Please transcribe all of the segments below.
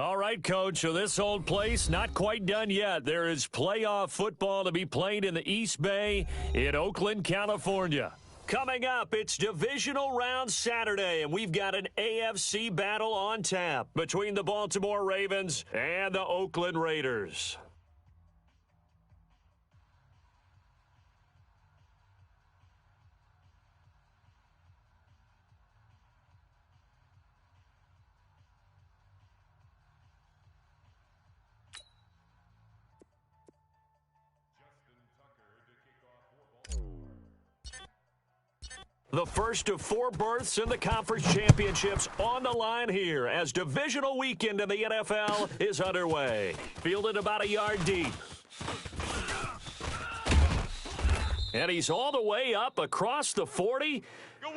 All right, Coach, so this old place not quite done yet. There is playoff football to be played in the East Bay in Oakland, California. Coming up, it's Divisional Round Saturday, and we've got an AFC battle on tap between the Baltimore Ravens and the Oakland Raiders. The first of 4 berths in the conference championships on the line here as divisional weekend in the NFL is underway. Fielded about a yard deep. And he's all the way up across the 40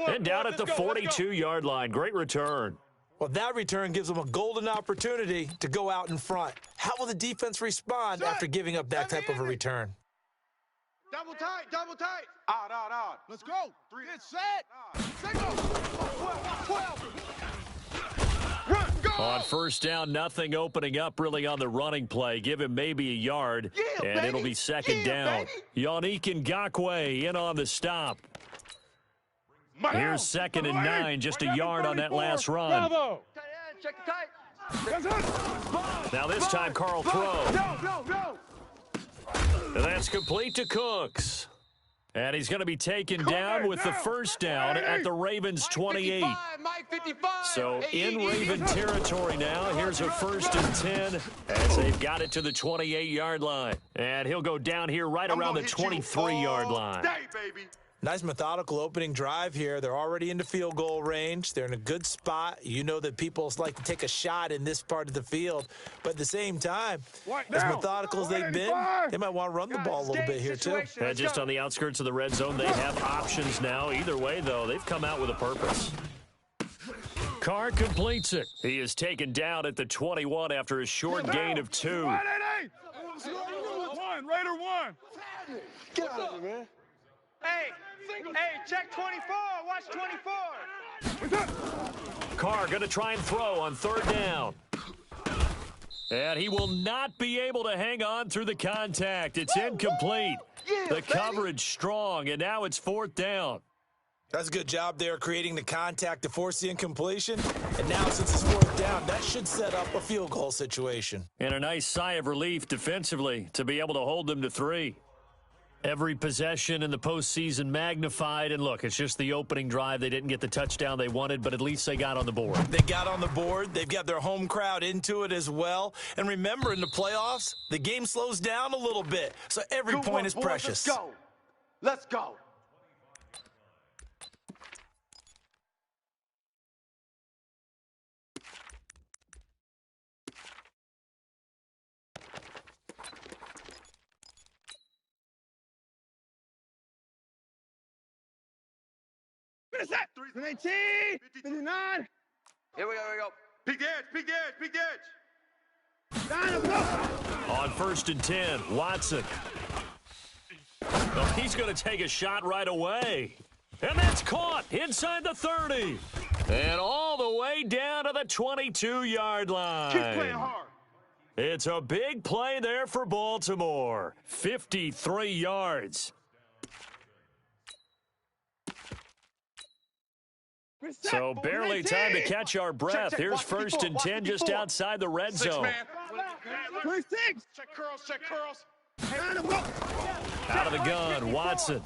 and down at the 42-yard line. Great return. Well, that return gives them a golden opportunity to go out in front. How will the defense respond after giving up that type of a return? Double tight, double tight. Out. Let's go. 3. Get set. Set go. 12. Run, go. On first down, nothing opening up really on the running play. Give him maybe a yard, and baby. it'll be second down. Yannick Ngakoue in on the stop. Here's 2nd and 9, just a yard on that last run. Bravo. Check the tight. Now this time, Carl throw. Go. And that's complete to Cooks. And he's going to be taken down with the first down at the Ravens' 28. Mike 55. So in Raven territory now. Here's a 1st and 10 as they've got it to the 28-yard line. And he'll go down here right around the 23-yard line. Nice methodical opening drive here. They're already into field goal range. They're in a good spot. You know that people like to take a shot in this part of the field. But at the same time, as methodical as they've been, they might want to run the ball a little bit here too. And just on the outskirts of the red zone, they have options now. Either way, though, they've come out with a purpose. Carr completes it. He is taken down at the 21 after a short gain of 2. Raider 1. Get out of here, man. Hey, check 24. Watch 24. Carr going to try and throw on 3rd down. And he will not be able to hang on through the contact. It's incomplete. The coverage strong, and now it's 4th down. That's a good job there creating the contact to force the incompletion. And now since it's 4th down, that should set up a field goal situation. And a nice sigh of relief defensively to be able to hold them to 3. Every possession in the postseason magnified. And look, it's just the opening drive. They didn't get the touchdown they wanted, but at least they got on the board. They got on the board. They've got their home crowd into it as well. And remember, in the playoffs, the game slows down a little bit. So every point is precious. Let's go. Finish that. 19, 59. Here we go. Big edge. On 1st and 10, Watson. Oh, he's going to take a shot right away. And that's caught inside the 30. And all the way down to the 22-yard line. Keep playing hard. It's a big play there for Baltimore. 53 yards. So barely time to catch our breath. Here's 1st and 10 just outside the red zone. 26. Check curls. Out of the gun, Watson.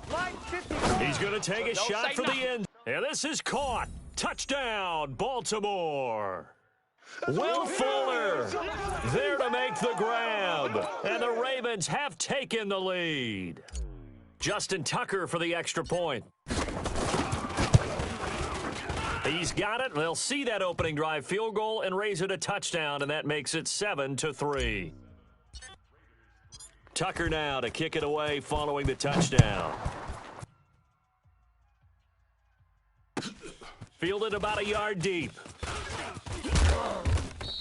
He's going to take a shot for the end. And this is caught. Touchdown, Baltimore. Will Fuller there to make the grab. And the Ravens have taken the lead. Justin Tucker for the extra point. He's got it. They'll see that opening drive field goal and raise it a touchdown, and that makes it 7-3. Tucker now to kick it away following the touchdown. Fielded about a yard deep.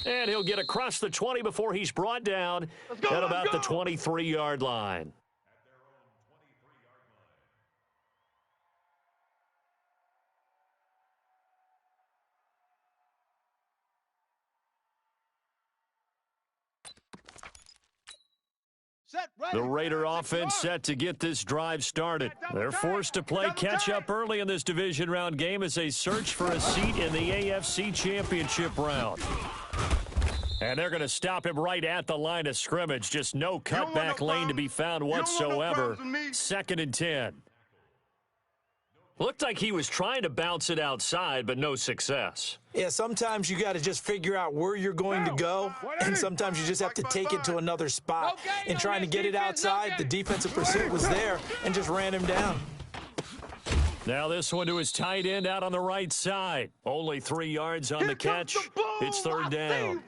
And he'll get across the 20 before he's brought down at about the 23-yard line. The Raider offense set to get this drive started. They're forced to play catch-up early in this division round game as they search for a seat in the AFC Championship round. And they're going to stop him right at the line of scrimmage. Just no cutback lane to be found whatsoever. 2nd and 10. Looked like he was trying to bounce it outside, but no success. Yeah, sometimes you got to just figure out where you're going to go, and sometimes you just have to take it to another spot. In trying to get it outside, the defensive pursuit was there and just ran him down. Now this one to his tight end out on the right side. Only 3 yards on the catch. It's 3rd down.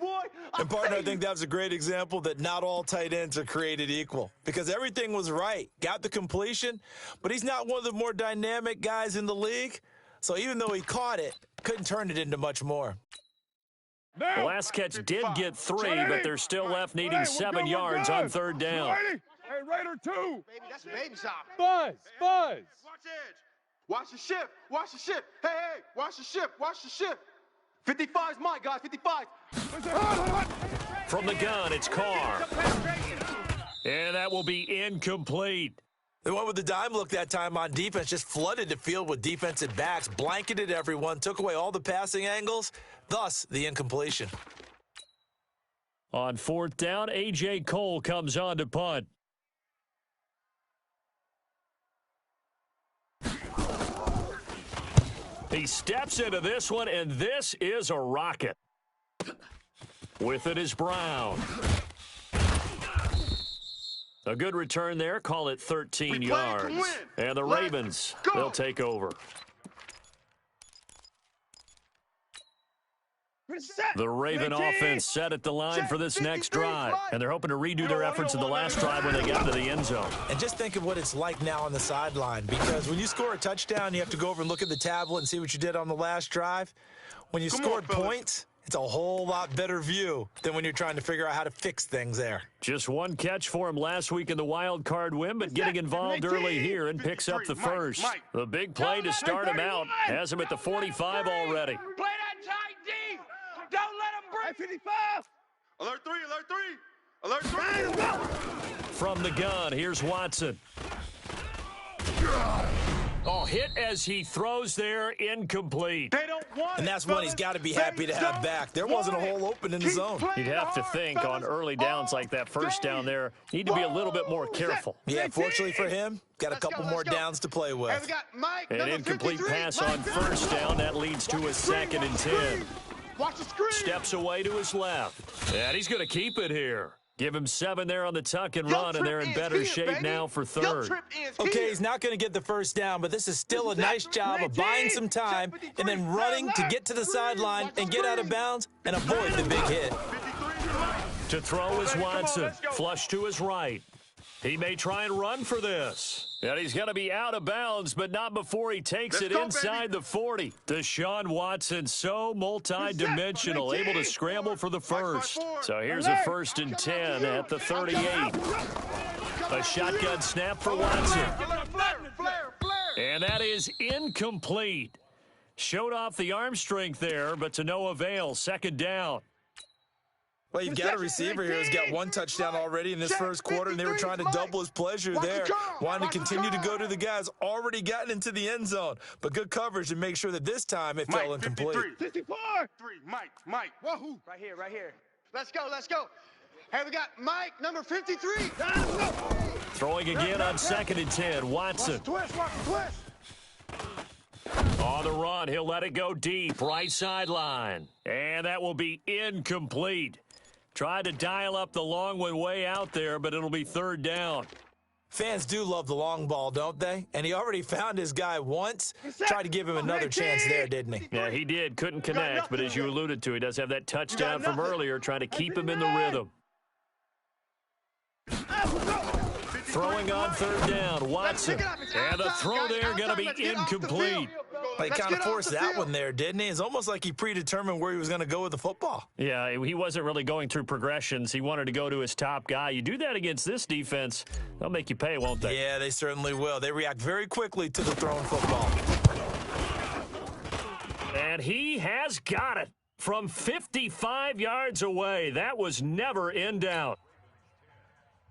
And, partner, I think that was a great example that not all tight ends are created equal because everything was right. Got the completion, but he's not one of the more dynamic guys in the league. So even though he caught it, couldn't turn it into much more. The last catch did get 3, but they're still left needing 7 yards on 3rd down. Hey, Raider 2. Baby, that's baby shop. Buzz. Watch edge. Watch the shift. Watch the shift. Hey, watch the shift. Watch the shift. 55 is mine, guys. 55. From the gun, it's Carr. And that will be incomplete. They went with the dime look that time on defense, just flooded the field with defensive backs, blanketed everyone, took away all the passing angles, thus the incompletion. On 4th down, A.J. Cole comes on to punt. He steps into this one, and this is a rocket. With it is Brown. A good return there. Call it 13 yards. And the Ravens, they'll take over. The Raven offense set at the line for this next drive, and they're hoping to redo their efforts in the last drive when they got to the end zone. And just think of what it's like now on the sideline, because when you score a touchdown, you have to go over and look at the tablet and see what you did on the last drive. When you scored points, it's a whole lot better view than when you're trying to figure out how to fix things there. Just one catch for him last week in the wild card win, but getting involved early here and picks up the first. The big play to start him out has him at the 45 already. Play that tight D. Don't let him break. 55. Alert 3, alert 3. Alert 3. From the gun, here's Watson. Oh, hit as he throws there, incomplete. They don't want And that's one he's got to be happy to have back. There wasn't a hole open in the zone. You'd have to think on early downs like that first down there, you need to be a little bit more careful. Yeah, fortunately for him, got a couple more downs to play with. Hey, we got Mike, An incomplete pass on first down. That leads to a 2nd and 10. Watch the screen. Steps away to his left. And he's going to keep it here. Give him 7 there on the tuck and run, and they're in better shape now for 3rd. Okay, he's not going to get the first down, but this is still a nice job of buying some time and then running to get to the sideline and get out of bounds and avoid the big hit. To throw is Watson. Flush to his right. He may try and run for this. And he's going to be out of bounds, but not before he takes it inside the 40. Deshaun Watson, so multi-dimensional, able to scramble for the first. So here's a 1st and 10 at the 38. A shotgun snap for Watson. And that is incomplete. Showed off the arm strength there, but to no avail. 2nd down. Well, you've got a receiver here who's got 1 touchdown already in this first quarter, and they were trying to double his pleasure there. Wanting to continue to go to the guys already gotten into the end zone. But good coverage to make sure that this time it fell incomplete. 54. 3, Mike. Wahoo. Right here. Let's go. Hey, we got Mike, number 53. Throwing again on 2nd and 10. Watson. Watch the twist. On the run, he'll let it go deep, right sideline. And that will be incomplete. Tried to dial up the long one way out there, but it'll be 3rd down. Fans do love the long ball, don't they? And he already found his guy once. Tried to give him another chance there, didn't he? Yeah, he did. Couldn't connect, but as you alluded to, he does have that touchdown from earlier, trying to keep him in the rhythm. Throwing on 3rd down, Watson. And the throw there going to be incomplete. He kind of forced that one there, didn't he? It's almost like he predetermined where he was going to go with the football. Yeah, he wasn't really going through progressions. He wanted to go to his top guy. You do that against this defense, they'll make you pay, won't they? Yeah, they certainly will. They react very quickly to the thrown football. And he has got it from 55 yards away. That was never in doubt.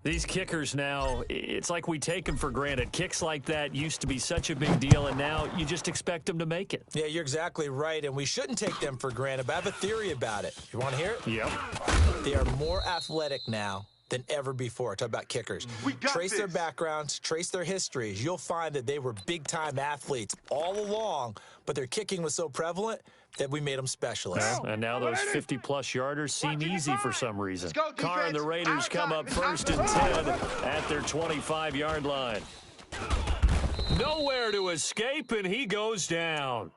These kickers now, it's like we take them for granted. Kicks like that used to be such a big deal, and now you just expect them to make it. Yeah, you're exactly right, and we shouldn't take them for granted, but I have a theory about it. You want to hear it? Yep. They are more athletic now than ever before. Talk about kickers. Trace their backgrounds, trace their histories. You'll find that they were big-time athletes all along, but their kicking was so prevalent that we made them specialists. And now those 50-plus yarders seem easy for some reason. Carr and the Raiders come up 1st and 10 at their 25-yard line. Nowhere to escape, and he goes down.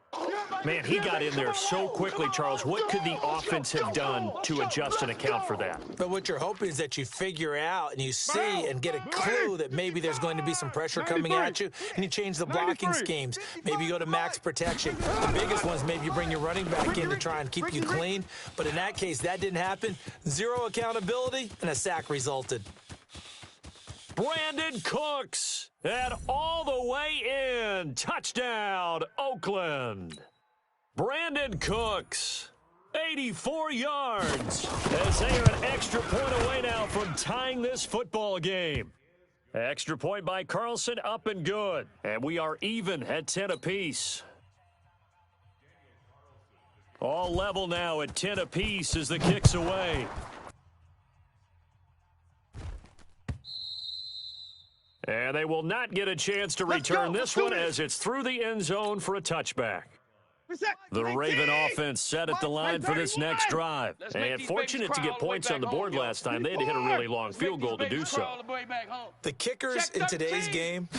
Man, he got in there so quickly, Charles. What could the offense have done to adjust and account for that? But what you're hoping is that you figure out and you see and get a clue that maybe there's going to be some pressure coming at you, and you change the blocking schemes. Maybe you go to max protection. The biggest one is maybe you bring your running back in to try and keep you clean. But in that case, that didn't happen. Zero accountability, and a sack resulted. Brandon Cooks, and all the way in. Touchdown, Oakland. Brandon Cooks, 84 yards, as they are an extra point away now from tying this football game. Extra point by Carlson, up and good. And we are even at 10 apiece. All level now at 10 apiece as the kick's away. And they will not get a chance to return this one as it's through the end zone for a touchback. The Raven offense set at the line for this next drive. And fortunate to get points on the board last time. They had to hit a really long field goal to do so. The kickers in today's game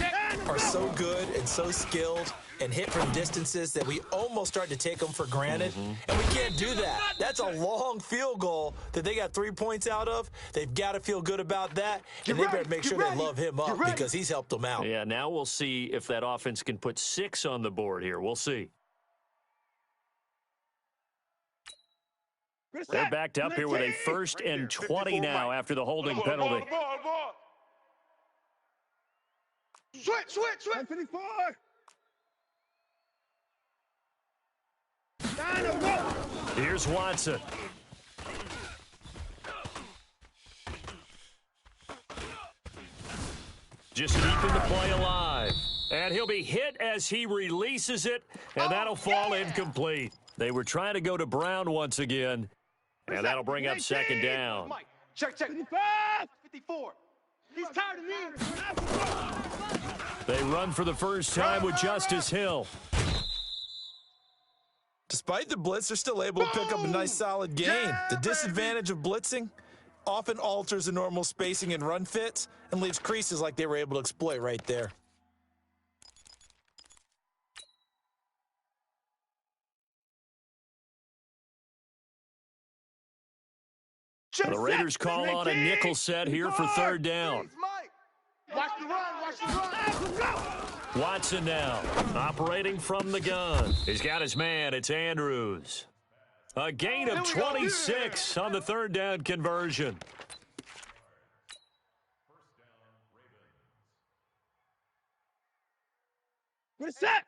are so good and so skilled and hit from distances that we almost start to take them for granted. And we can't do that. That's a long field goal that they got 3 points out of. They've got to feel good about that. And they better make sure they love him up because he's helped them out. Yeah, now we'll see if that offense can put 6 on the board here. We'll see. They're backed up here with a 1st and 20 now after the holding penalty. Switch. 54. Here's Watson. Just keeping the play alive. And he'll be hit as he releases it, and that'll fall incomplete. They were trying to go to Brown once again, and that'll bring up 2nd down. Check. 54. He's tired of me. They run for the first time with Justice Hill. Despite the blitz, they're still able to pick up a nice solid gain. The disadvantage of blitzing often alters the normal spacing and run fits and leaves creases like they were able to exploit right there. The Raiders call on a nickel set here for 3rd down. Watch the run. Watson now, operating from the gun. He's got his man. It's Andrews. A gain of 26 on the 3rd down conversion.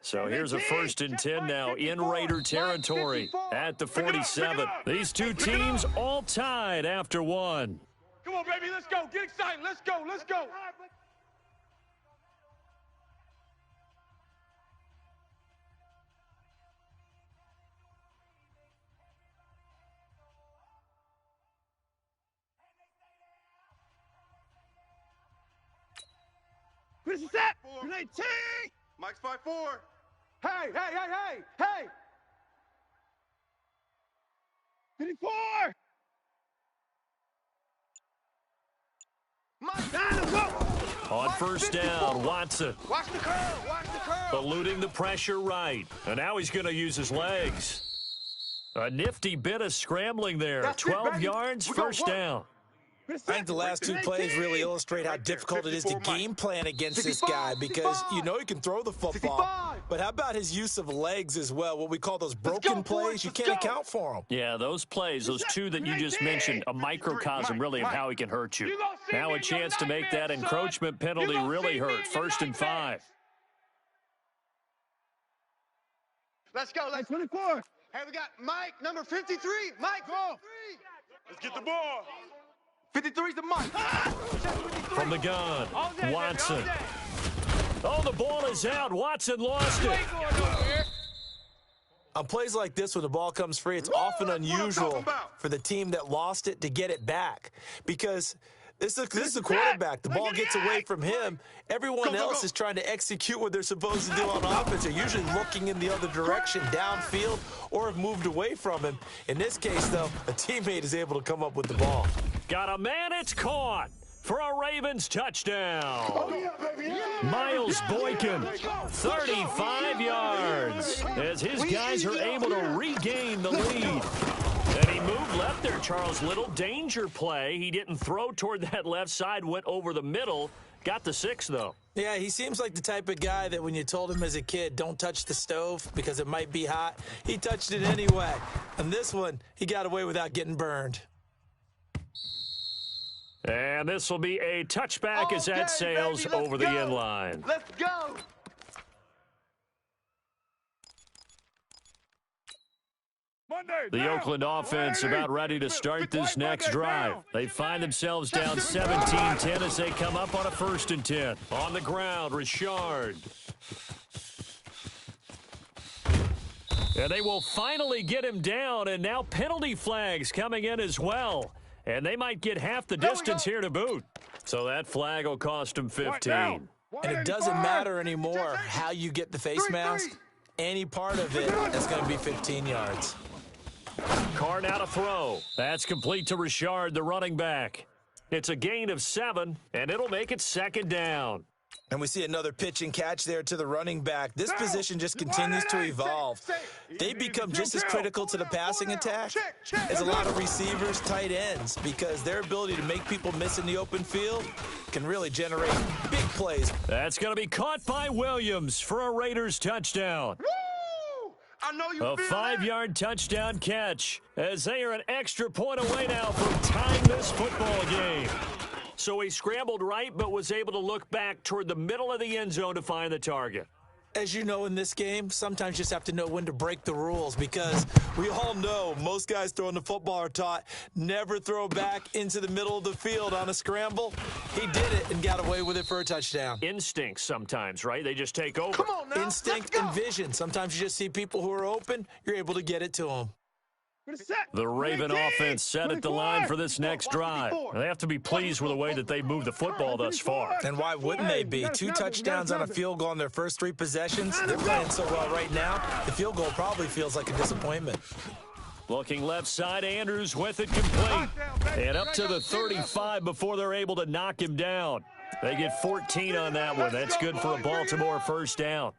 So here's a 1st and 10 now in Raider territory at the 47. These two teams all tied after 1. Come on, baby, let's go. Get excited. Let's go. Where's the set? Grenade T! Mike's 5-4. Hey! 54! On 1st down, Watson. Watch the curl! Eluding the pressure right. And now he's going to use his legs. A nifty bit of scrambling there. 12 yards, 1st down. I think the last 2 plays really illustrate how difficult it is to game plan against this guy because you know he can throw the football. But how about his use of legs as well, what we call those broken plays? You can't account for them. Yeah, those plays, those 2 that you just mentioned, a microcosm really of how he can hurt you. Now a chance to make that encroachment penalty really hurt. 1st and 5. Let's go. 24. Hey, we got Mike, number 53. Mike, go. Let's get the ball. 53's the mic. From the gun, Watson. Oh, the ball is out. Watson lost it. On plays like this, when the ball comes free, it's often unusual for the team that lost it to get it back because this is the quarterback. The ball gets away from him. Everyone else is trying to execute what they're supposed to do on offense. They're usually looking in the other direction, downfield, or have moved away from him. In this case, though, a teammate is able to come up with the ball. Got a man, it's caught for a Ravens touchdown. Miles Boykin, 35 yards, as his guys are able to regain the lead. And he moved left there, Charles Little. Danger play. He didn't throw toward that left side, went over the middle. Got the 6, though. Yeah, he seems like the type of guy that when you told him as a kid, don't touch the stove because it might be hot, he touched it anyway. And this one, he got away without getting burned. And this will be a touchback as that sails over the end line. Let's go. The Oakland offense about ready to start this next drive. They find themselves down 17-10 as they come up on a 1st and 10. On the ground, Richard. And they will finally get him down, and now penalty flags coming in as well. And they might get half the distance here to boot. So that flag will cost them 15. And it doesn't matter anymore how you get the face mask. Any part of it is going to be 15 yards. Carr now to throw. That's complete to Richard, the running back. It's a gain of 7, and it'll make it 2nd down. And we see another pitch and catch there to the running back. This position just continues to evolve. They become just as critical to the passing attack as a lot of receivers, tight ends, because their ability to make people miss in the open field can really generate big plays. That's going to be caught by Williams for a Raiders touchdown. I know you A feel 5-yard touchdown catch as they are an extra point away now from tying this football game. So he scrambled right but was able to look back toward the middle of the end zone to find the target. As you know, in this game, sometimes you just have to know when to break the rules because we all know most guys throwing the football are taught never throw back into the middle of the field on a scramble. He did it and got away with it for a touchdown. Instincts sometimes, right? They just take over. Come on now. Instinct and vision. Sometimes you just see people who are open, you're able to get it to them. The Raven offense set at the line for this next drive. They have to be pleased with the way that they moved the football thus far. And why wouldn't they be? 2 touchdowns on a field goal in their first 3 possessions. They're playing so well right now, the field goal probably feels like a disappointment. Looking left side, Andrews with it complete. And up to the 35 before they're able to knock him down. They get 14 on that one. That's good for a Baltimore 1st down.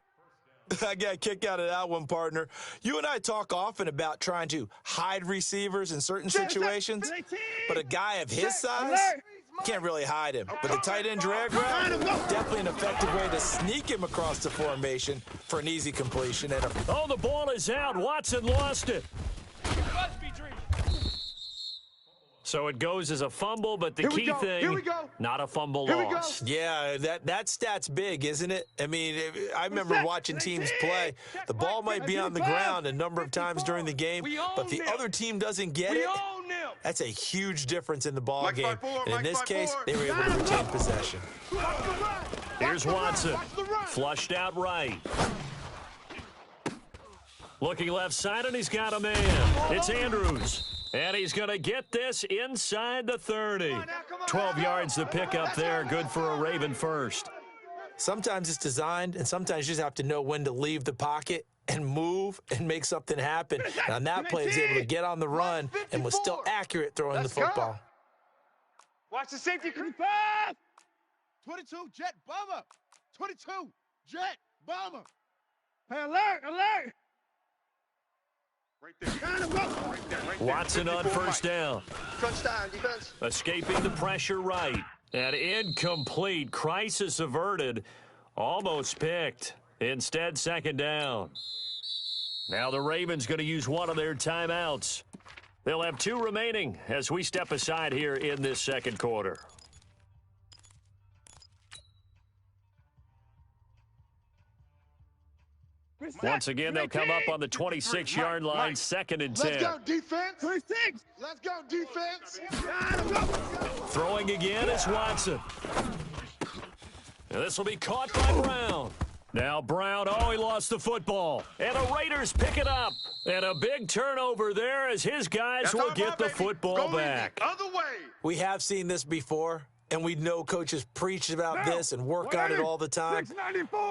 I got a kick out of that one, partner. You and I talk often about trying to hide receivers in certain situations, but a guy of his size can't really hide him. But the tight end drag route, definitely an effective way to sneak him across the formation for an easy completion. And oh, the ball is out. Watson lost it. So it goes as a fumble, but the key thing, not a fumble loss. Yeah, that stat's big, isn't it? I mean, I remember watching teams play. The ball might be on the ground a number of times during the game, but the other team doesn't get it. That's a huge difference in the ball game. And in this case, they were able to retain possession. Here's Watson, flushed out right. Looking left side, and he's got a man. It's Andrews. And he's going to get this inside the 30. 12 yards to pick up there. Good for a Raven 1st. Sometimes it's designed, and sometimes you just have to know when to leave the pocket and move and make something happen. And on that play, he's able to get on the run and was still accurate throwing the football. Watch the safety. 22, jet bomber. 22, jet bomber. Hey, alert, alert. Right there. Watson on 1st down. Crunch time, defense. Escaping the pressure right. And incomplete. Crisis averted. Almost picked. Instead, 2nd down. Now the Ravens going to use one of their timeouts. They'll have 2 remaining as we step aside here in this 2nd quarter. Once again, they'll come up on the 26-yard line, 2nd and 10. Let's go, defense. 26. Let's go, defense. Throwing again is Watson. And this will be caught by Brown. Now Brown, he lost the football. And the Raiders pick it up. And a big turnover there as his guys will get the football back. Other way. We have seen this before, and we know coaches preach about this and work on it all the time.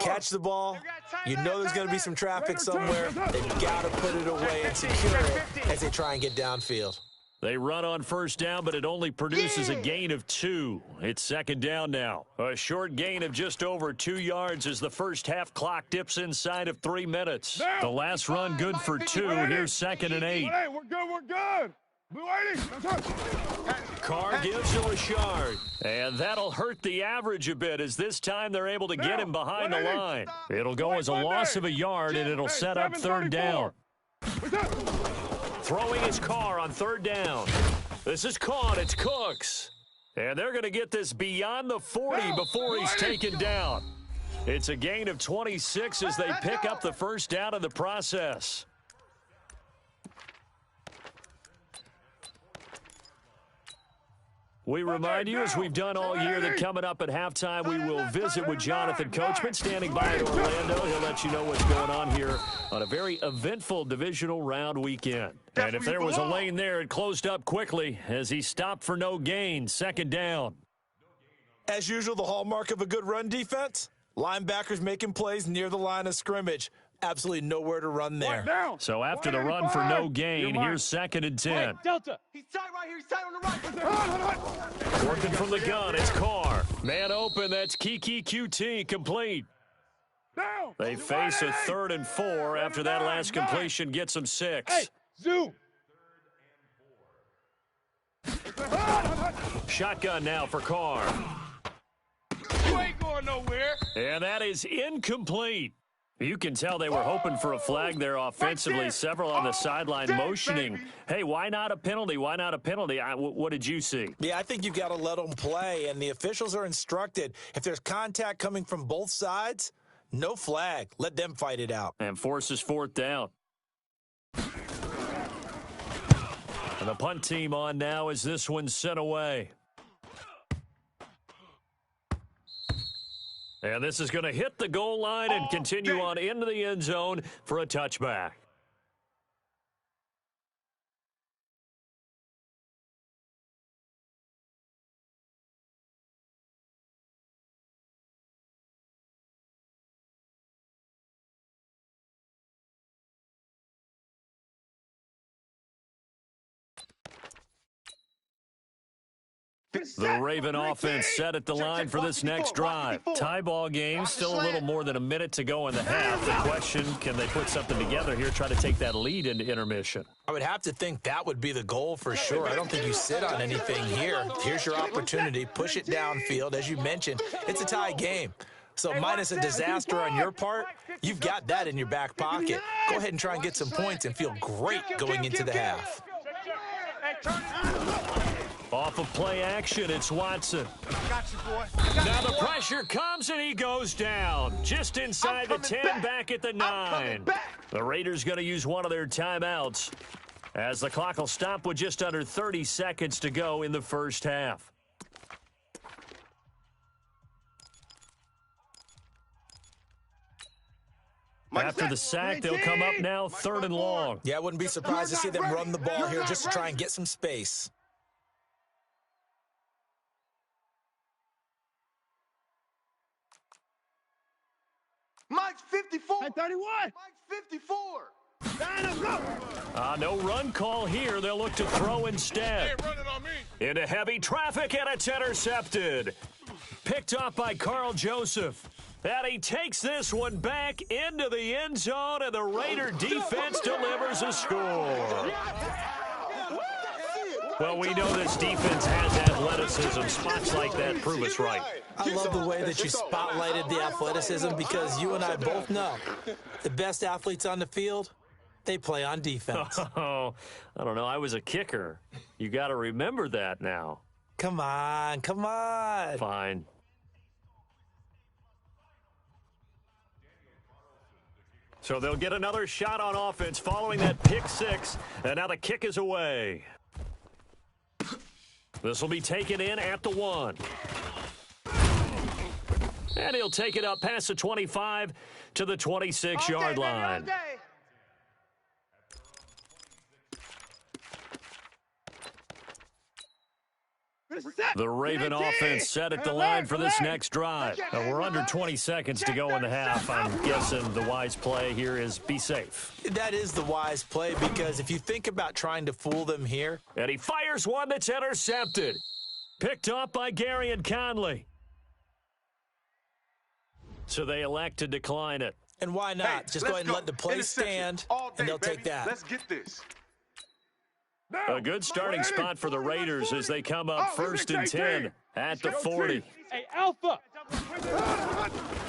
Catch the ball. You know there's going to be some traffic somewhere. They've got to put it away and secure it as they try and get downfield. They run on first down, but it only produces a gain of 2. It's 2nd down now. A short gain of just over 2 yards as the first half clock dips inside of 3 minutes. The last run good for 2. Here's 2nd and 8. Hey, we're good. Blue 80. Carr gives to Richard. And that'll hurt the average a bit as this time they're able to get him behind the line. It'll go as a loss of a yard, and it'll set up 3rd down. Throwing his Carr on 3rd down. This is caught. It's Cooks. And they're going to get this beyond the 40 before he's taken down. It's a gain of 26 as they pick up the first down in the process. We remind you, as we've done all year, that coming up at halftime, we will visit with Jonathan Coachman standing by in Orlando. He'll let you know what's going on here on a very eventful divisional round weekend. And if there was a lane there, it closed up quickly as he stopped for no gain. 2nd down. As usual, the hallmark of a good run defense, linebackers making plays near the line of scrimmage. Absolutely nowhere to run there. So after the run for no gain, here's 2nd and 10. Delta. He's tight right here. He's tight on the right. Working from the gun, it's Carr. Man open, that's Kiki QT, complete. They face a 3rd and 4 after that last completion gets them 6. Hey, zoom. Shotgun now for Carr. You ain't going nowhere. And that is incomplete. You can tell they were hoping for a flag there offensively. Several on the sideline motioning. Hey, why not a penalty? Why not a penalty? What did you see? Yeah, I think you've got to let them play, and the officials are instructed. If there's contact coming from both sides, no flag. Let them fight it out. And forces 4th down. And the punt team on now as this one's sent away. And this is going to hit the goal line and continue on into the end zone for a touchback. The Raven offense set at the line for this next drive. Tie ball game, still a little more than a minute to go in the half. The question, can they put something together here, try to take that lead into intermission? I would have to think that would be the goal for sure. I don't think you sit on anything here. Here's your opportunity. Push it downfield. As you mentioned, it's a tie game. So minus a disaster on your part, you've got that in your back pocket. Go ahead and try and get some points and feel great going into the half. Off of play action, it's Watson. Now the pressure comes and he goes down. Just inside the 10, back at the 9. The Raiders going to use one of their timeouts as the clock will stop with just under 30 seconds to go in the first half. After the sack, they'll come up now 3rd and long. Yeah, I wouldn't be surprised to see them run the ball here just to try and get some space. Mike's 54. Hey, 31. Mike's 54. No run call here. They'll look to throw instead. Hey, run it on me. Into heavy traffic, and it's intercepted. Picked off by Carl Joseph. And he takes this one back into the end zone, and the Raider defense delivers a score. Well, we know this defense has athleticism. Spots like that prove us right. I love the way that you spotlighted the athleticism because you and I both know the best athletes on the field, they play on defense. Oh, I don't know. I was a kicker. You got to remember that now. Come on, come on. Fine. So they'll get another shot on offense following that pick six, and now the kick is away. This will be taken in at the 1. And he'll take it up past the 25 to the 26-yard line. The Raven offense set at the line for this next drive. We're under 20 seconds to go in the half. I'm guessing the wise play here is be safe. That is the wise play, because if you think about trying to fool them here. And he fires one that's intercepted. Picked up by Gary and Conley. So they elect to decline it. And why not? Just go ahead and let the play stand, and they'll take that. Let's get this. A good starting spot for the Raiders as they come up 1st and 10 at the 40. Hey, Alpha!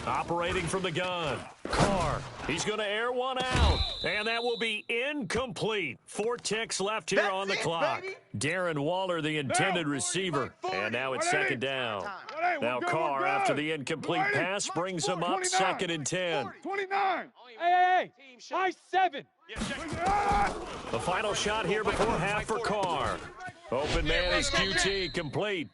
Operating from the gun. Carr. He's going to air one out. And that will be incomplete. 4 ticks left here on the clock. Darren Waller, the intended receiver. And now it's 2nd down. Now Carr, after the incomplete pass, brings him up 2nd and 10. 29! Hey! High 7! The final shot here before half for Carr. Open man is QT, complete.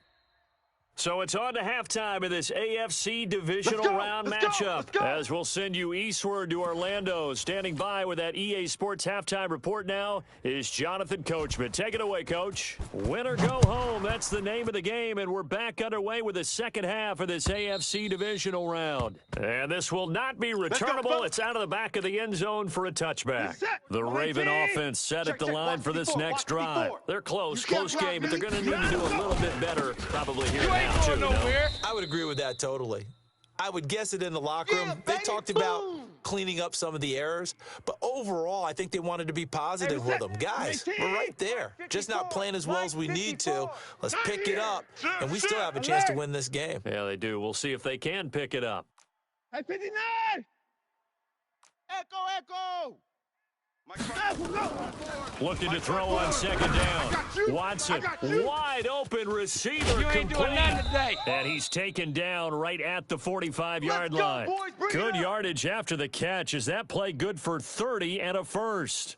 So it's on to halftime of this AFC Divisional Round matchup. As we'll send you eastward to Orlando. Standing by with that EA Sports Halftime Report now is Jonathan Coachman. Take it away, Coach. Win or go home, that's the name of the game, and we're back underway with the second half of this AFC Divisional Round. And this will not be returnable. It's out of the back of the end zone for a touchback. The Raven offense set at the line for this next drive. They're close game, but they're going to need to do a little bit better probably here now. I would agree with that totally. I would guess it in the locker room. They talked about cleaning up some of the errors, but overall, I think they wanted to be positive with them. Guys, we're right there. Just not playing as well as we need to. Let's pick it up, and we still have a chance to win this game. Yeah, they do. We'll see if they can pick it up. Hey, 59! Echo! Looking to throw on 2nd down. Watson, wide open receiver, You ain't doing that today. And he's taken down right at the 45-yard line. Good yardage after the catch. Is that play good for 30 and a first?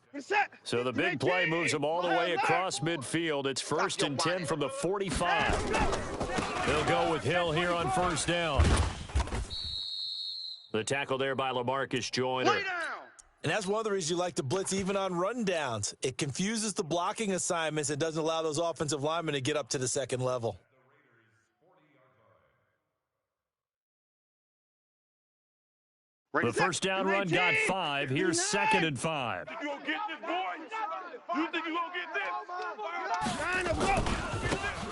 So the big play moves him all the way across midfield. It's 1st and 10 from the 45. They'll go with Hill here on 1st down. The tackle there by LaMarcus Joyner. And that's one of the reasons you like to blitz even on rundowns. It confuses the blocking assignments. It doesn't allow those offensive linemen to get up to the second level. The first down run got 5. Here's 2nd and 5. You gonna get this, boy? You think you gonna get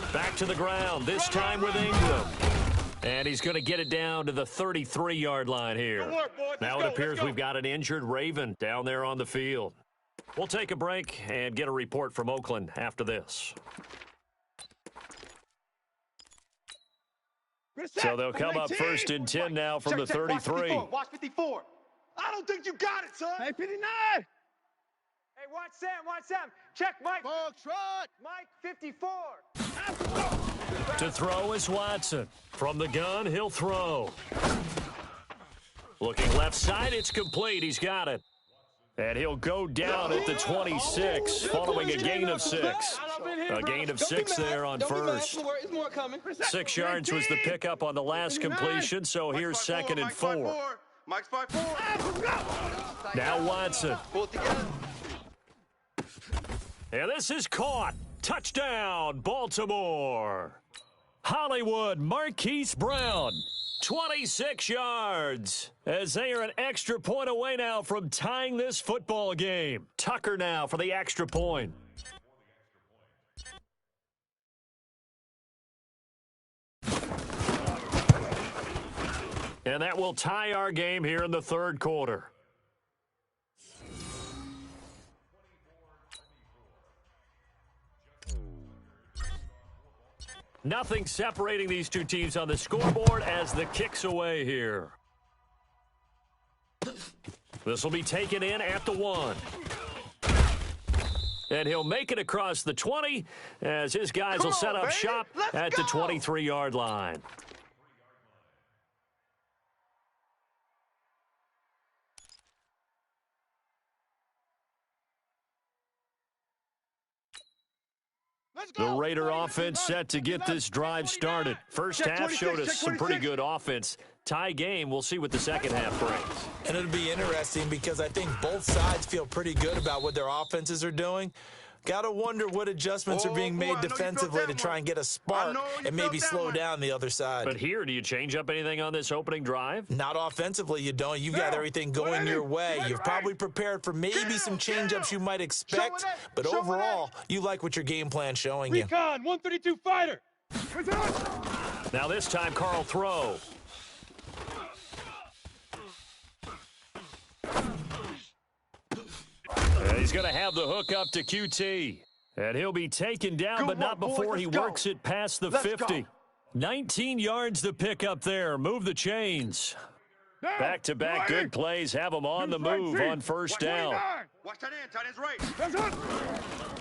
this? Back to the ground, this time with Ingram. And he's going to get it down to the 33-yard line here. Now it appears we've got an injured Raven down there on the field. We'll take a break and get a report from Oakland after this. So they'll come up 1st and 10 now from the 33. Watch 54. I don't think you got it, son. Hey, 59! Hey, watch Sam. Check Mike. Mike, 54. To throw is Watson. From the gun, he'll throw. Looking left side, it's complete. He's got it. And he'll go down at the 26, following a gain of 6. A gain of 6 there on 1st. 6 yards was the pickup on the last completion, so here's 2nd and 4. Mike's 5-4. Now Watson. And this is caught. Touchdown, Baltimore. Hollywood, Marquise Brown, 26 yards, as they are an extra point away now from tying this football game. Tucker now for the extra point. And that will tie our game here in the 3rd quarter. Nothing separating these two teams on the scoreboard as the kick's away here. This will be taken in at the 1. And he'll make it across the 20 as his guys will set up shop at the 23-yard line. The Raider offense set to get this drive started. First half showed us some pretty good offense. Tie game. We'll see what the second half brings. And it'll be interesting because I think both sides feel pretty good about what their offenses are doing. Got to wonder what adjustments are being made defensively to try and get a spark and maybe slow down the other side. But here, do you change up anything on this opening drive? Not offensively, you don't. You've got everything going your way. You've probably prepared for maybe some change-ups you might expect, but overall, you like what your game plan's showing you. Recon, 132 fighter. Now this time, Carl throw. He's going to have the hook up to QT. And he'll be taken down, but not before he works it past the 50. 19 yards to pick up there. Move the chains. Back-to-back good plays have him on the move on first down. Watch that in, tight end's right.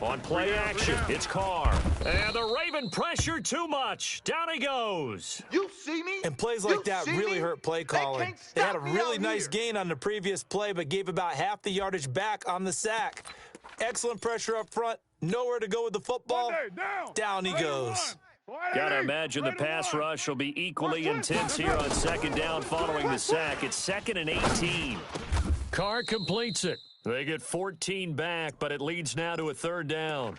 On play action, it's Carr. And the Raven pressure too much. Down he goes. You see me? And plays like that really hurt play calling. They had a really nice gain on the previous play, but gave about half the yardage back on the sack. Excellent pressure up front. Nowhere to go with the football. Down he goes. Gotta imagine the pass rush will be equally intense here on second down following the sack. It's 2nd and 18. Carr completes it. They get 14 back, but it leads now to a 3rd down.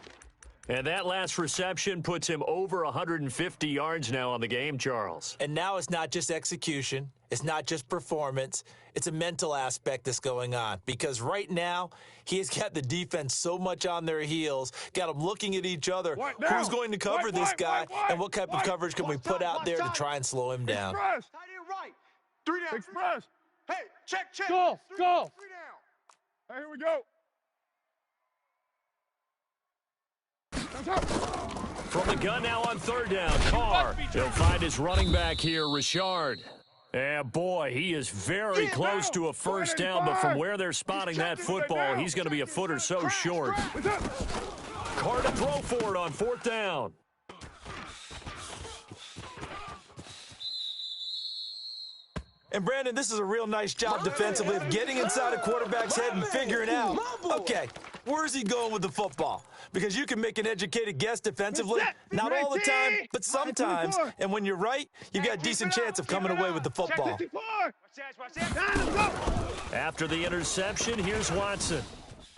And that last reception puts him over 150 yards now on the game, Charles. And now it's not just execution. It's not just performance. It's a mental aspect that's going on. Because right now, he's got the defense so much on their heels, got them looking at each other. Who's going to cover this guy, and what type of coverage can we put out there to try and slow him down? Tight end right. 3 down. Express. Hey, check. Go. 3 down. Hey, here we go. From the gun now on 3rd down, Carr. He'll find his running back here, Richard. And boy, he is very close to a first down, but from where they're spotting that football, he's going to be a foot or so short. Carr to throw for it on 4th down. And, Brandon, this is a real nice job defensively of getting inside a quarterback's head and figuring out, okay, where's he going with the football? Because you can make an educated guess defensively, not all the time, but sometimes. And when you're right, you've got a decent chance of coming away with the football. After the interception, here's Watson.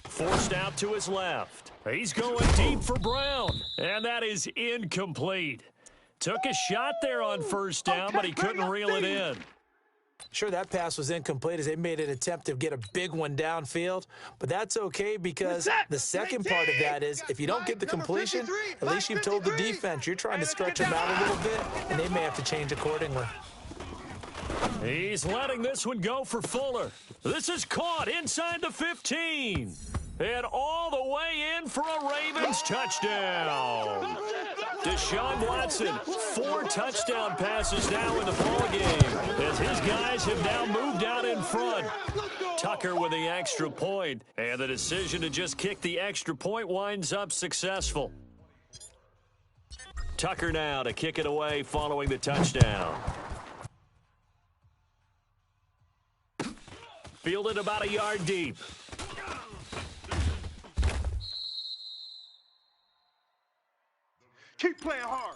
Forced out to his left. He's going deep for Brown, and that is incomplete. Took a shot there on first down, but he couldn't reel it in. Sure, that pass was incomplete as they made an attempt to get a big one downfield, but that's okay because the second part of that is if you don't get the completion, at least you've told the defense you're trying to stretch them out a little bit, and they may have to change accordingly. He's letting this one go for Fuller. This is caught inside the 15. And all the way in for a Ravens touchdown. Deshaun Watson, 4 touchdown passes now in the ballgame as his guys have now moved out in front. Tucker with the extra point, and the decision to just kick the extra point winds up successful. Tucker now to kick it away following the touchdown. Fielded about a yard deep. Keep playing hard.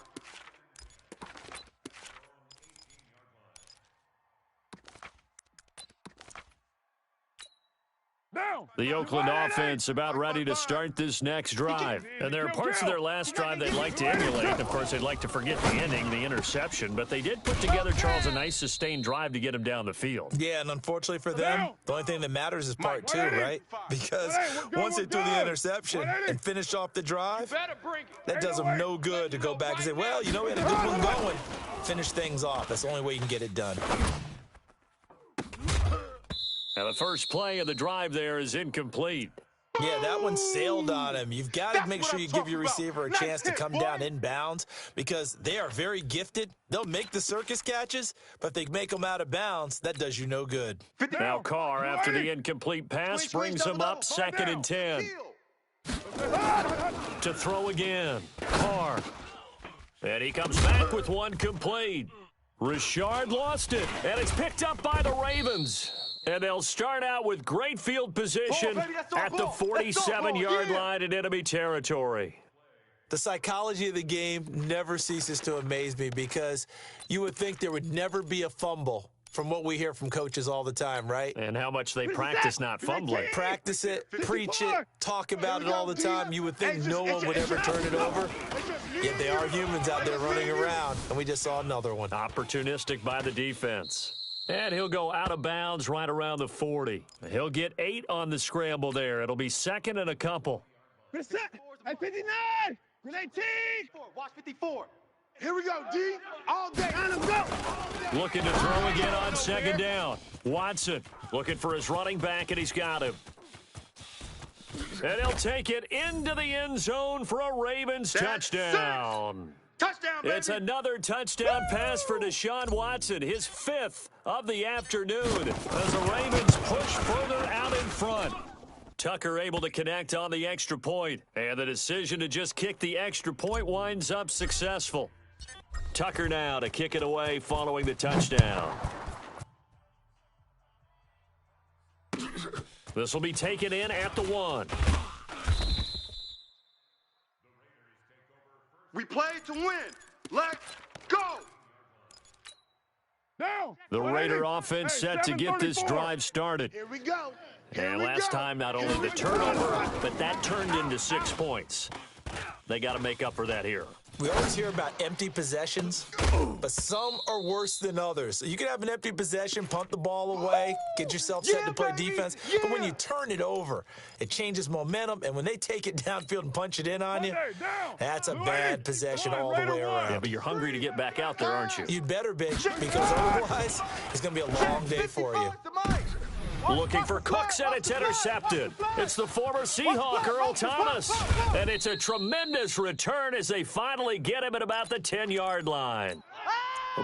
The Oakland offense about ready to start this next drive. And there are parts of their last drive they'd like to emulate. Of course, they'd like to forget the ending, the interception. But they did put together, Charles, a nice sustained drive to get him down the field. Yeah, and unfortunately for them, the only thing that matters is part 2, right? Because once they threw the interception and finished off the drive, that does them no good to go back and say, well, you know, we had a good one going. Finish things off. That's the only way you can get it done. Now, the first play of the drive there is incomplete. Yeah, that one sailed on him. You've got to make sure you give your receiver a chance to come down inbounds because they are very gifted. They'll make the circus catches, but if they make them out of bounds, that does you no good. Now Carr, after the incomplete pass, brings him up 2nd and 10. To throw again. Carr. And he comes back with one complete. Richard lost it, and it's picked up by the Ravens. And they'll start out with great field position at the 47-yard line in enemy territory. The psychology of the game never ceases to amaze me because you would think there would never be a fumble from what we hear from coaches all the time, right? And how much they practice not fumbling. Practice it, preach it, talk about it all the time. You would think no one would ever turn it over. Yet they are humans out there running around, and we just saw another one. Opportunistic by the defense. And he'll go out of bounds right around the 40. He'll get 8 on the scramble there. It'll be second and a couple. Hey, 59! 18! Watch 54. Here we go, D. All day. Let's go. Looking to throw again on second down. Watson looking for his running back, and he's got him. And he'll take it into the end zone for a Ravens touchdown. Touchdown, baby. It's another touchdown pass for Deshaun Watson, his 5th of the afternoon, as the Ravens push further out in front. Tucker able to connect on the extra point, and the decision to just kick the extra point winds up successful. Tucker now to kick it away following the touchdown. This will be taken in at the 1. We play to win. Let's go. Now. The Raider offense set to get this drive started. Here we go. And last time, not only the turnover, but that turned into 6 points. They got to make up for that here. We always hear about empty possessions, but some are worse than others. You can have an empty possession, punt the ball away, get yourself set to play defense, but when you turn it over, it changes momentum, and when they take it downfield and punch it in on you, that's a bad possession all the way around. Yeah, but you're hungry to get back out there, aren't you? You'd better be, because otherwise, it's going to be a long day for you. Looking for Cooks, and it's intercepted. It's the former Seahawk, Earl Thomas. And it's a tremendous return as they finally get him at about the 10-yard line.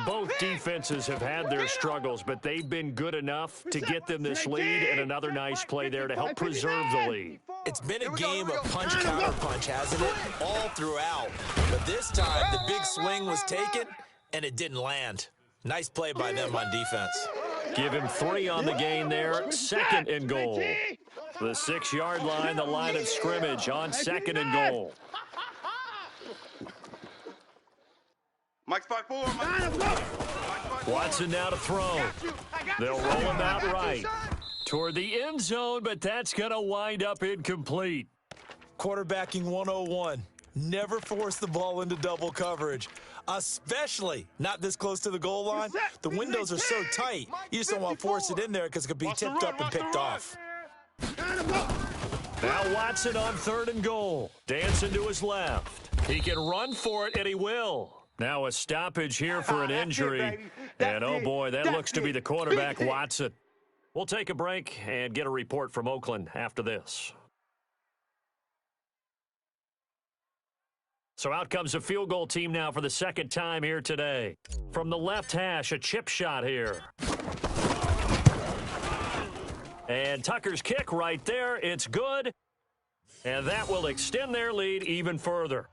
Both defenses have had their struggles, but they've been good enough to get them this lead, and another nice play there to help preserve the lead. It's been a game of punch-counter-punch, hasn't it? All throughout. But this time, the big swing was taken, and it didn't land. Nice play by them on defense. Give him 3 on the gain there, second and goal. The 6-yard line, the line of scrimmage on second and goal. Mike's 5-4. Watson now to throw. They'll roll him out right toward the end zone, but that's going to wind up incomplete. Quarterbacking 101. Never force the ball into double coverage, especially not this close to the goal line. The windows are so tight, you just don't want to force it in there because it could be tipped up and picked off. Now Watson on third and goal. Dancing to his left. He can run for it, and he will. Now a stoppage here for an injury. And, oh, boy, that looks to be the quarterback, Watson. We'll take a break and get a report from Oakland after this. So out comes a field goal team now for the second time here today. From the left hash, a chip shot here. And Tucker's kick right there. It's good. And that will extend their lead even further.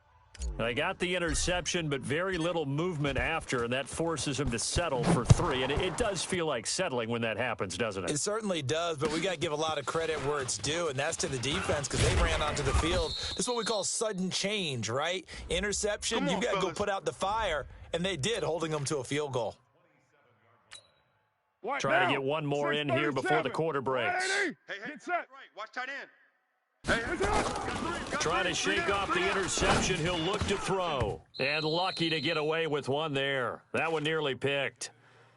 They got the interception, but very little movement after, and that forces them to settle for 3. And it does feel like settling when that happens, doesn't it? It certainly does, but we got to give a lot of credit where it's due, and that's to the defense because they ran onto the field. This is what we call sudden change, right? Interception, you got to go put out the fire, and they did, holding them to a field goal. Try to get one more in here before the quarter breaks. Hey, get set. Watch tight end. Trying to shake off the interception. He'll look to throw. And lucky to get away with one there. That one nearly picked.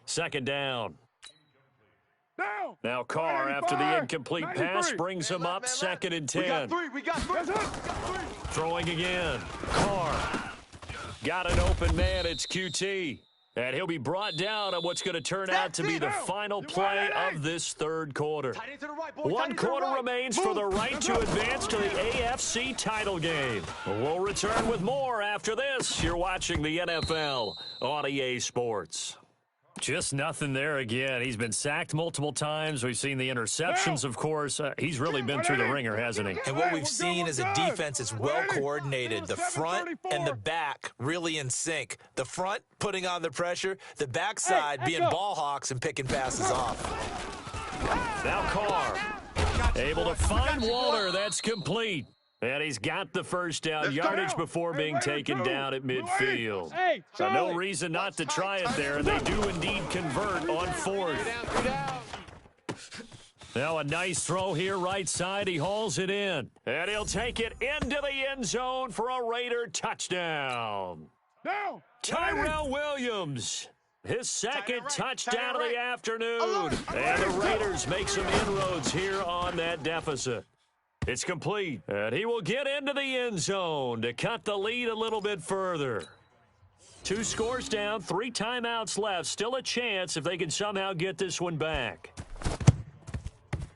Second down. Now Carr, after the incomplete pass, brings him up second and 10. We got three. Throwing again. Carr. Got an open man. It's QT. And he'll be brought down on what's going to turn out to be the final play of this third quarter. One quarter remains for the right to advance to the AFC title game. We'll return with more after this. You're watching the NFL on EA Sports. Just nothing there again. He's been sacked multiple times. We've seen the interceptions, of course. He's really been through the ringer, hasn't he? And what we've seen is a defense that's well coordinated. The front and the back really in sync. The front putting on the pressure, the backside being ball hawks and picking passes off. Now Carr able to find Walter. That's complete. And he's got the first down yardage before being taken down at midfield. Hey, So no reason not to try it there, and they do indeed convert on fourth. Now a nice throw here right side. He hauls it in. And he'll take it into the end zone for a Raider touchdown. Tyrell Williams, his second touchdown of the afternoon. And the Raiders make some inroads here on that deficit. It's complete, and he will get into the end zone to cut the lead a little bit further. 2 scores down, 3 timeouts left. Still a chance if they can somehow get this one back.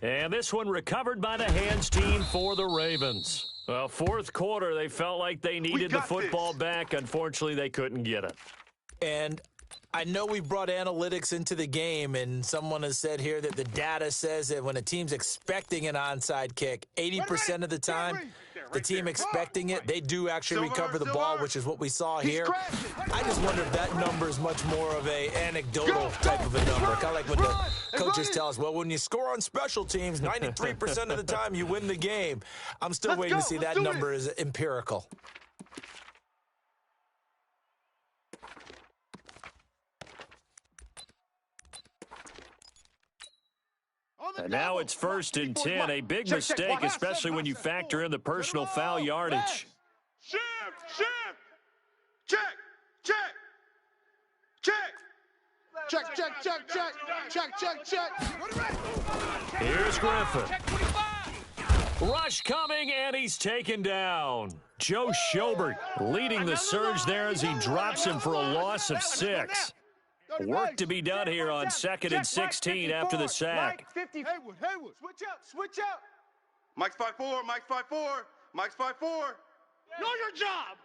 And this one recovered by the hands team for the Ravens. Well, fourth quarter, they felt like they needed the football back. Unfortunately, they couldn't get it. And I know we brought analytics into the game, and someone has said here that the data says that when a team's expecting an onside kick, 80% of the time, the team expecting it, they do actually recover the ball, which is what we saw here. I just wonder if that number is much more of a anecdotal type of a number, kind of like when the coaches tell us, well, when you score on special teams, 93% of the time you win the game. I'm still waiting to see that number is empirical. And now it's 1st and 10. A big mistake, especially when you factor in the personal foul yardage. Shift! Check! Here's Griffin. Rush coming, and he's taken down. Joe Schobert leading the surge there as he drops him for a loss of 6. Work to be done here on 2nd and 16 after the sack. Haywood. Switch out. Mike's 5'4", Mike's 5'4". Know your job.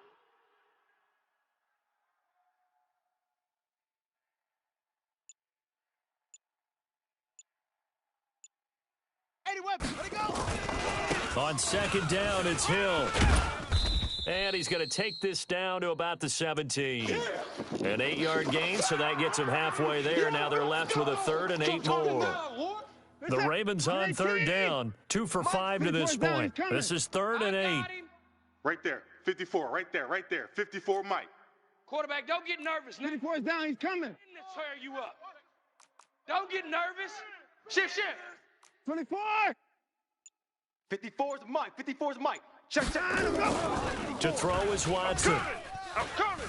Let it go. On 2nd down, it's Hill. And he's going to take this down to about the 17. An 8-yard gain, so that gets him halfway there. Now they're left with a 3rd and 8 more. The Ravens on 3rd down, 2 for 5 to this point. This is 3rd and 8. Right there, 54, right there. 54, Mike. Quarterback, don't get nervous. 54 is down. He's coming. Let's tear you up. Don't get nervous. Shift. 24. 54 is Mike. Check. To throw is Watson. I'm coming.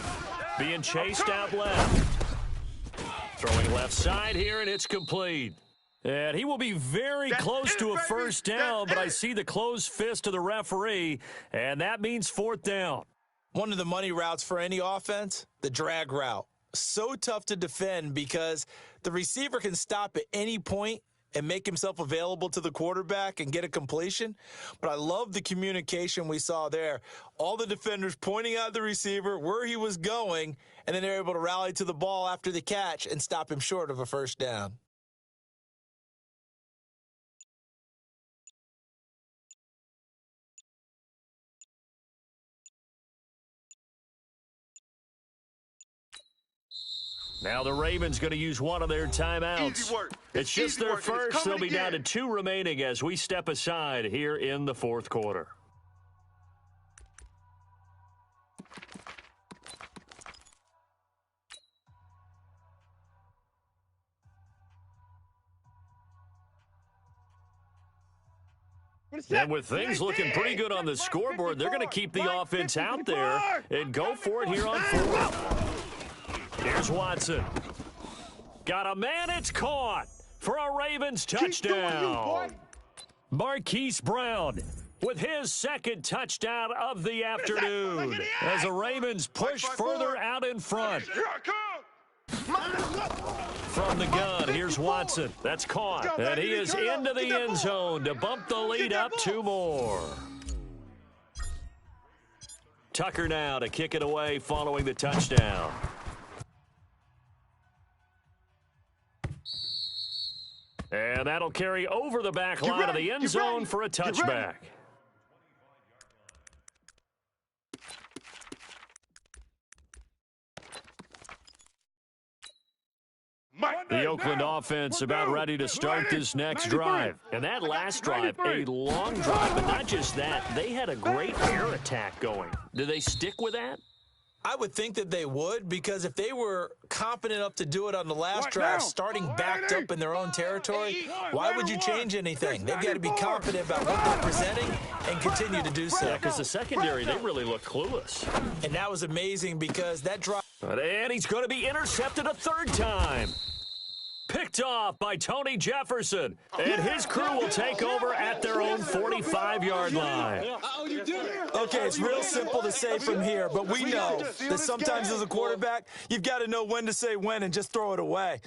Being chased out left. Throwing left side here, and it's complete. And he will be very close to a first down, but I see the closed fist of the referee, and that means 4th down. One of the money routes for any offense, the drag route. So tough to defend because the receiver can stop at any point and make himself available to the quarterback and get a completion. But I love the communication we saw there. All the defenders pointing out the receiver, where he was going, and then they're able to rally to the ball after the catch and stop him short of a first down. Now the Ravens going to use one of their timeouts. Easy work. It's just their work, and it's first. They'll coming be down to again. 2 remaining as we step aside here in the 4th quarter. And with things looking pretty good on the scoreboard, they're going to keep the offense out there and go for it here on 4th. Here's Watson. Got a man, it's caught for a Ravens touchdown. Marquise Brown with his 2nd touchdown of the afternoon as the Ravens push further out in front. Here I come. From the gun, here's Watson. That's caught. And he is into the end zone to bump the lead up 2 more. Tucker now to kick it away following the touchdown. And that'll carry over the back line of the end zone for a touchback. Mike. The Oakland offense about ready to start this next drive. And that last drive, a long drive, but not just that. They had a great air attack going. Do they stick with that? I would think that they would, because if they were confident enough to do it on the last drive, starting backed up in their own territory, why would you change anything? They've got to be confident about what they're presenting and continue to do so. Yeah, because the secondary, they really look clueless. And that was amazing because that drive... And he's going to be intercepted a third time. Picked off by Tony Jefferson. And his crew will take over at their own 45-yard line. Okay, it's real simple to say from here, but we know that sometimes as a quarterback, you've got to know when to say when and just throw it away.